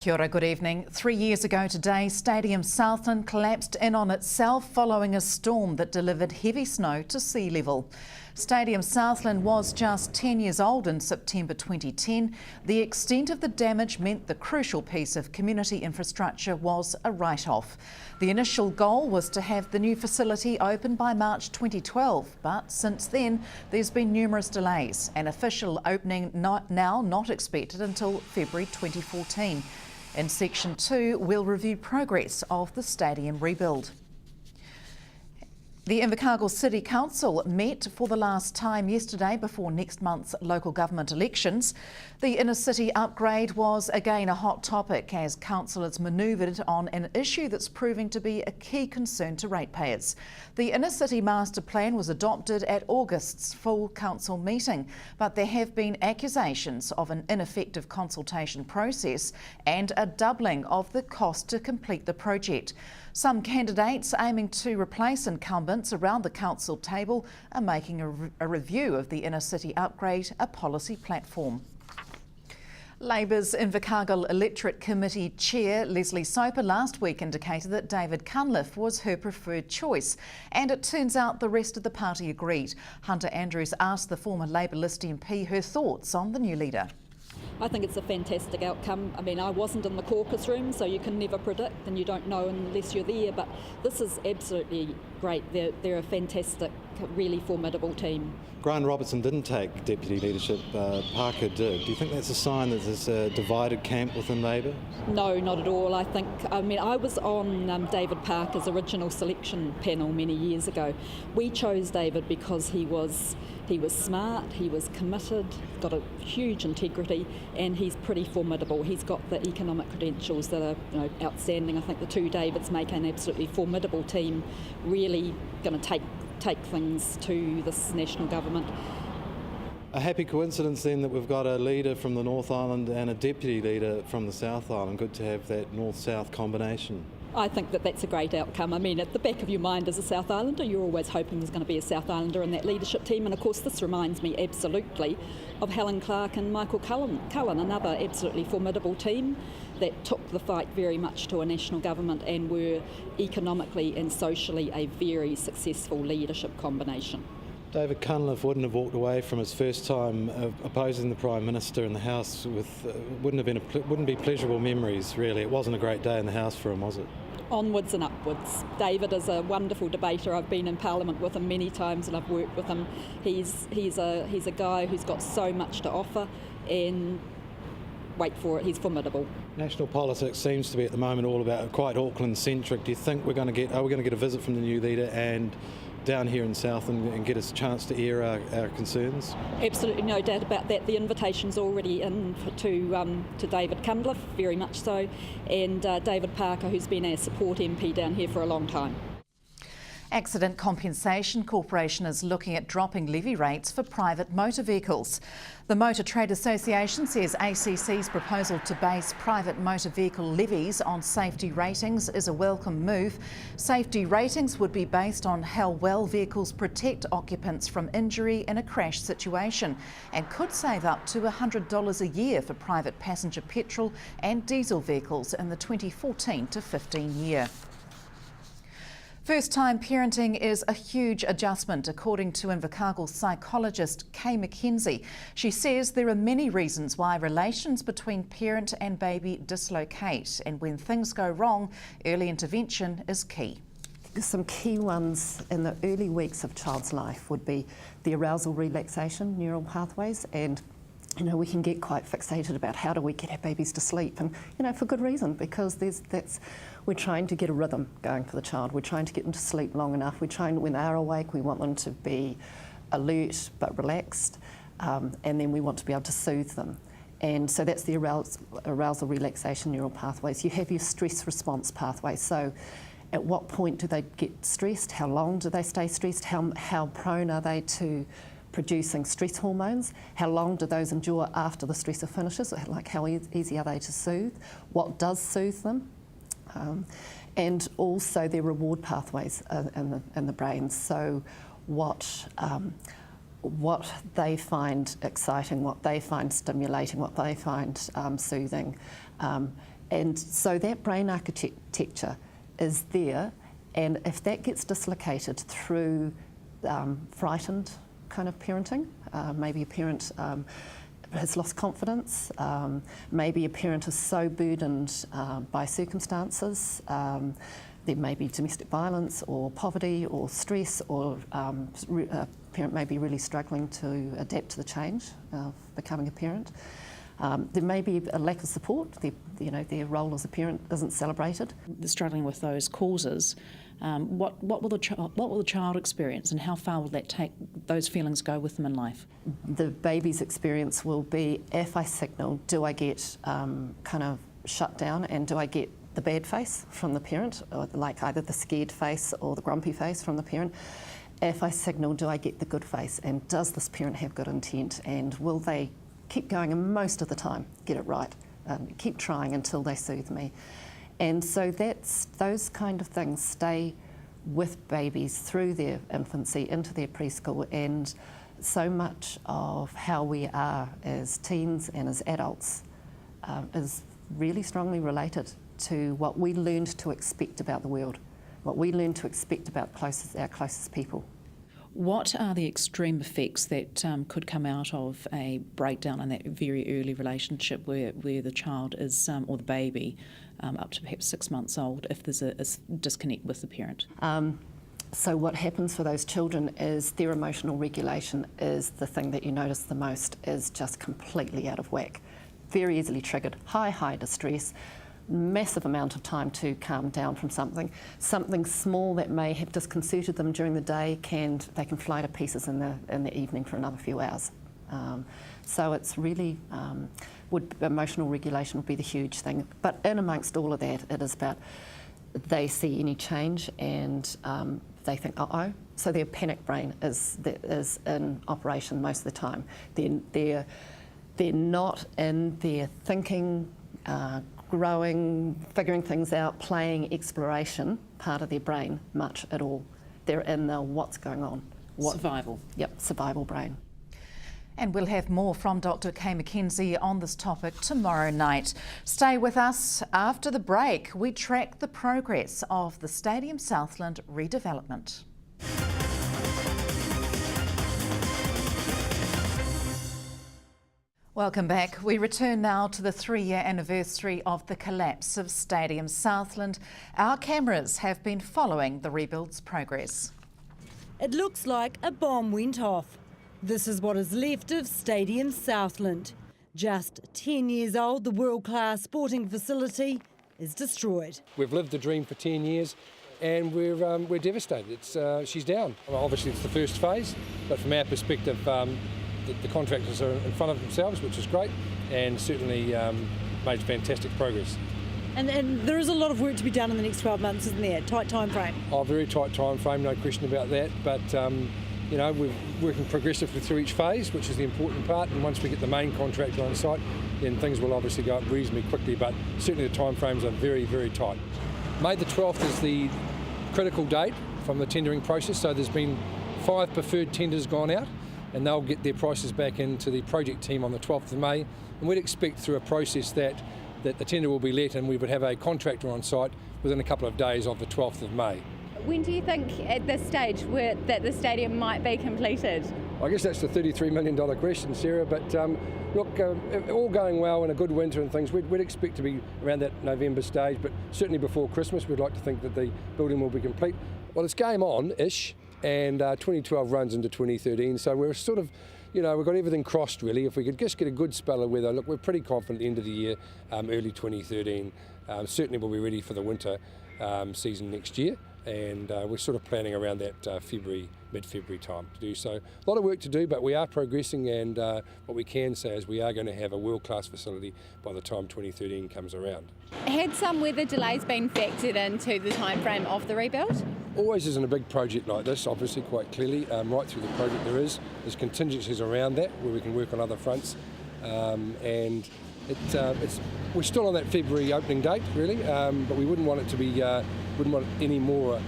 Kia ora, good evening. 3 years ago today, Stadium Southland collapsed in on itself following a storm that delivered heavy snow to sea level. Stadium Southland was just 10 years old in September 2010. The extent of the damage meant the crucial piece of community infrastructure was a write-off. The initial goal was to have the new facility open by March 2012, but since then there's been numerous delays. An official opening now not expected until February 2014. In Section 2, we'll review progress of the stadium rebuild. The Invercargill City Council met for the last time yesterday before next month's local government elections. The inner city upgrade was again a hot topic as councillors manoeuvred on an issue that's proving to be a key concern to ratepayers. The inner city master plan was adopted at August's full council meeting, but there have been accusations of an ineffective consultation process and a doubling of the cost to complete the project. Some candidates aiming to replace incumbents around the council table are making a review of the inner city upgrade a policy platform. Labour's Invercargill Electorate Committee Chair Leslie Soper last week indicated that David Cunliffe was her preferred choice, and it turns out the rest of the party agreed. Hunter Andrews asked the former Labour List MP her thoughts on the new leader. I think it's a fantastic outcome. I mean, I wasn't in the caucus room, so you can never predict and you don't know unless you're there, but this is absolutely great. They're a fantastic, really formidable team. Grant Robertson didn't take deputy leadership, Parker did. Do you think that's a sign that there's a divided camp within Labour? No, not at all. I was on David Parker's original selection panel many years ago. We chose David because he was smart, he was committed, got a huge integrity, and he's pretty formidable. He's got the economic credentials that are outstanding. I think the two Davids make an absolutely formidable team, really going to take things to this national government. A happy coincidence then that we've got a leader from the North Island and a deputy leader from the South Island. Good to have that North-South combination. I think that that's a great outcome. I mean, at the back of your mind as a South Islander, you're always hoping there's going to be a South Islander in that leadership team. And of course, this reminds me absolutely of Helen Clark and Michael Cullen, another absolutely formidable team that took the fight very much to a national government and were economically and socially a very successful leadership combination. David Cunliffe wouldn't have walked away from his first time opposing the Prime Minister in the House with wouldn't be pleasurable memories, really. It wasn't a great day in the House for him, was it? Onwards and upwards. David is a wonderful debater. I've been in Parliament with him many times and I've worked with him. He's a guy who's got so much to offer, and wait for it, he's formidable. National politics seems to be at the moment all about quite Auckland-centric. Do you think are we going to get a visit from the new leader and down here in Southland and get us a chance to air our concerns? Absolutely, no doubt about that. The invitation's already in to David Cunliffe, very much so, and David Parker, who's been our support MP down here for a long time. Accident Compensation Corporation is looking at dropping levy rates for private motor vehicles. The Motor Trade Association says ACC's proposal to base private motor vehicle levies on safety ratings is a welcome move. Safety ratings would be based on how well vehicles protect occupants from injury in a crash situation and could save up to $100 a year for private passenger petrol and diesel vehicles in the 2014 to 15 year. First-time parenting is a huge adjustment, according to Invercargill psychologist Kay McKenzie. She says there are many reasons why relations between parent and baby dislocate, and when things go wrong, early intervention is key. Some key ones in the early weeks of child's life would be the arousal relaxation neural pathways, and we can get quite fixated about how do we get our babies to sleep, and for good reason, because we're trying to get a rhythm going for the child. We're trying to get them to sleep long enough. When they are awake, we want them to be alert but relaxed, and then we want to be able to soothe them. And so that's the arousal relaxation neural pathways. You have your stress response pathways. So at what point do they get stressed? How long do they stay stressed? How prone are they to producing stress hormones? How long do those endure after the stressor finishes? Like how easy are they to soothe? What does soothe them? And also their reward pathways in the brain. So what they find exciting, what they find stimulating, what they find soothing, And so that brain architecture is there, and if that gets dislocated through frightened kind of parenting, maybe a parent has lost confidence, maybe a parent is so burdened by circumstances, there may be domestic violence or poverty or stress, or a parent may be really struggling to adapt to the change of becoming a parent. There may be a lack of support. Their role as a parent isn't celebrated. Struggling with those causes, what will the child experience, and how far will that take those feelings go with them in life? The baby's experience will be, if I signal, do I get kind of shut down, and do I get the bad face from the parent, or like either the scared face or the grumpy face from the parent? If I signal, do I get the good face, and does this parent have good intent, and will they keep going and most of the time get it right, keep trying until they soothe me? And so those kind of things stay with babies through their infancy into their preschool, and so much of how we are as teens and as adults is really strongly related to what we learned to expect about the world, what we learned to expect about our closest people. What are the extreme effects that could come out of a breakdown in that very early relationship where the child is, or the baby, up to perhaps 6 months old, if there's a disconnect with the parent? So what happens for those children is their emotional regulation is the thing that you notice the most is just completely out of whack. Very easily triggered, high distress, massive amount of time to calm down from something small that may have disconcerted them during the day, they can fly to pieces in the evening for another few hours. So it's really, emotional regulation would be the huge thing. But in amongst all of that, it is about they see any change and they think, uh-oh. So their panic brain is in operation most of the time. They're not in their thinking, growing, figuring things out, playing, exploration part of their brain much at all. They're in the what's going on. Survival. Yep, survival brain. And we'll have more from Dr. Kay McKenzie on this topic tomorrow night. Stay with us. After the break, we track the progress of the Stadium Southland redevelopment. Welcome back. We return now to the 3-year anniversary of the collapse of Stadium Southland. Our cameras have been following the rebuild's progress. It looks like a bomb went off. This is what is left of Stadium Southland. Just 10 years old, the world-class sporting facility is destroyed. We've lived the dream for 10 years and we're devastated. She's down. Obviously it's the first phase, but from our perspective, the contractors are in front of themselves, which is great, and certainly made fantastic progress. And there is a lot of work to be done in the next 12 months, isn't there? Tight time frame. Oh, very tight time frame, no question about that. But we're working progressively through each phase, which is the important part. And once we get the main contractor on site, then things will obviously go up reasonably quickly. But certainly the time frames are very, very tight. May the 12th is the critical date from the tendering process. So there's been 5 preferred tenders gone out, and they'll get their prices back into the project team on the 12th of May. And we'd expect through a process that the tender will be let and we would have a contractor on site within a couple of days of the 12th of May. When do you think at this stage that the stadium might be completed? I guess that's the $33 million question, Sarah, but look, all going well in a good winter and things, we'd expect to be around that November stage, but certainly before Christmas we'd like to think that the building will be complete. Well, it's game on-ish, and 2012 runs into 2013, so we're sort of, we've got everything crossed really. If we could just get a good spell of weather, look, we're pretty confident at the end of the year, early 2013, certainly we'll be ready for the winter season next year, and we're sort of planning around that mid-February time to do so. A lot of work to do, but we are progressing, and what we can say is we are going to have a world-class facility by the time 2013 comes around. Had some weather delays been factored into the time frame of the rebuild? Always is in a big project like this, obviously quite clearly, right through the project there's contingencies around that where we can work on other fronts, and we're still on that February opening date really, but we wouldn't want it to be, wouldn't want any more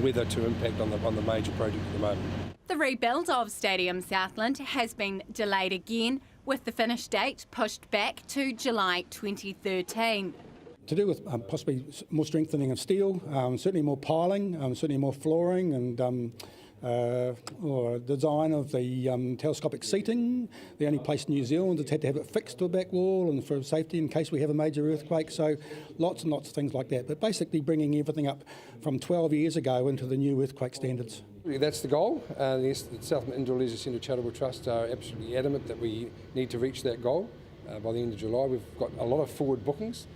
weather to impact on the major project at the moment. The rebuild of Stadium Southland has been delayed again, with the finish date pushed back to July 2013. To do with possibly more strengthening of steel, certainly more piling, certainly more flooring, and or design of the telescopic seating. The only place in New Zealand that's had to have it fixed to a back wall and for safety in case we have a major earthquake. So lots and lots of things like that. But basically bringing everything up from 12 years ago into the new earthquake standards. That's the goal. The Southland Indoor Leisure Centre Charitable Trust are absolutely adamant that we need to reach that goal by the end of July. We've got a lot of forward bookings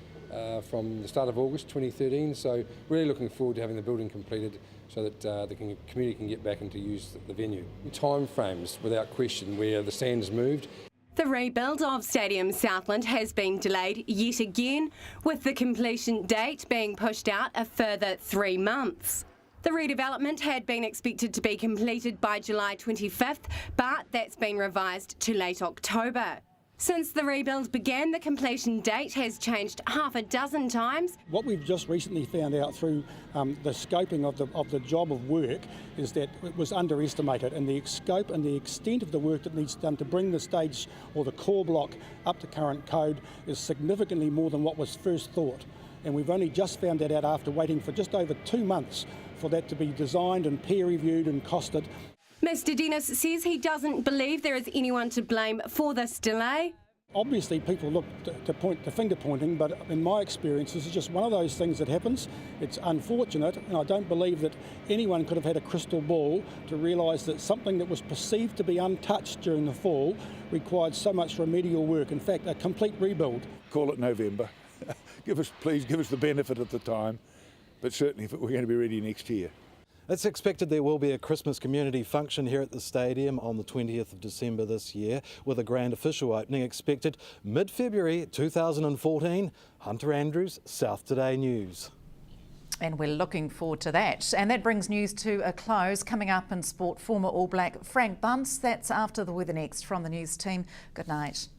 from the start of August 2013, so really looking forward to having the building completed so that the community can get back and to use the venue. Time frames, without question, where the sand's moved. The rebuild of Stadium Southland has been delayed yet again, with the completion date being pushed out a further 3 months. The redevelopment had been expected to be completed by July 25th, but that's been revised to late October. Since the rebuild began, the completion date has changed half a dozen times. What we've just recently found out through the scoping of the job of work is that it was underestimated, and the scope and the extent of the work that needs done to bring the stage or the core block up to current code is significantly more than what was first thought. And we've only just found that out after waiting for just over 2 months for that to be designed and peer reviewed and costed. Mr Dennis says he doesn't believe there is anyone to blame for this delay. Obviously people look to point the finger pointing, but in my experience this is just one of those things that happens. It's unfortunate, and I don't believe that anyone could have had a crystal ball to realise that something that was perceived to be untouched during the fall required so much remedial work, in fact a complete rebuild. Call it November. Please give us the benefit at the time, but certainly we're going to be ready next year. It's expected there will be a Christmas community function here at the stadium on the 20th of December this year, with a grand official opening expected mid-February 2014. Hunter Andrews, South Today News. And we're looking forward to that. And that brings news to a close. Coming up in sport, former All Black Frank Bunce. That's after the weather next from the news team. Good night.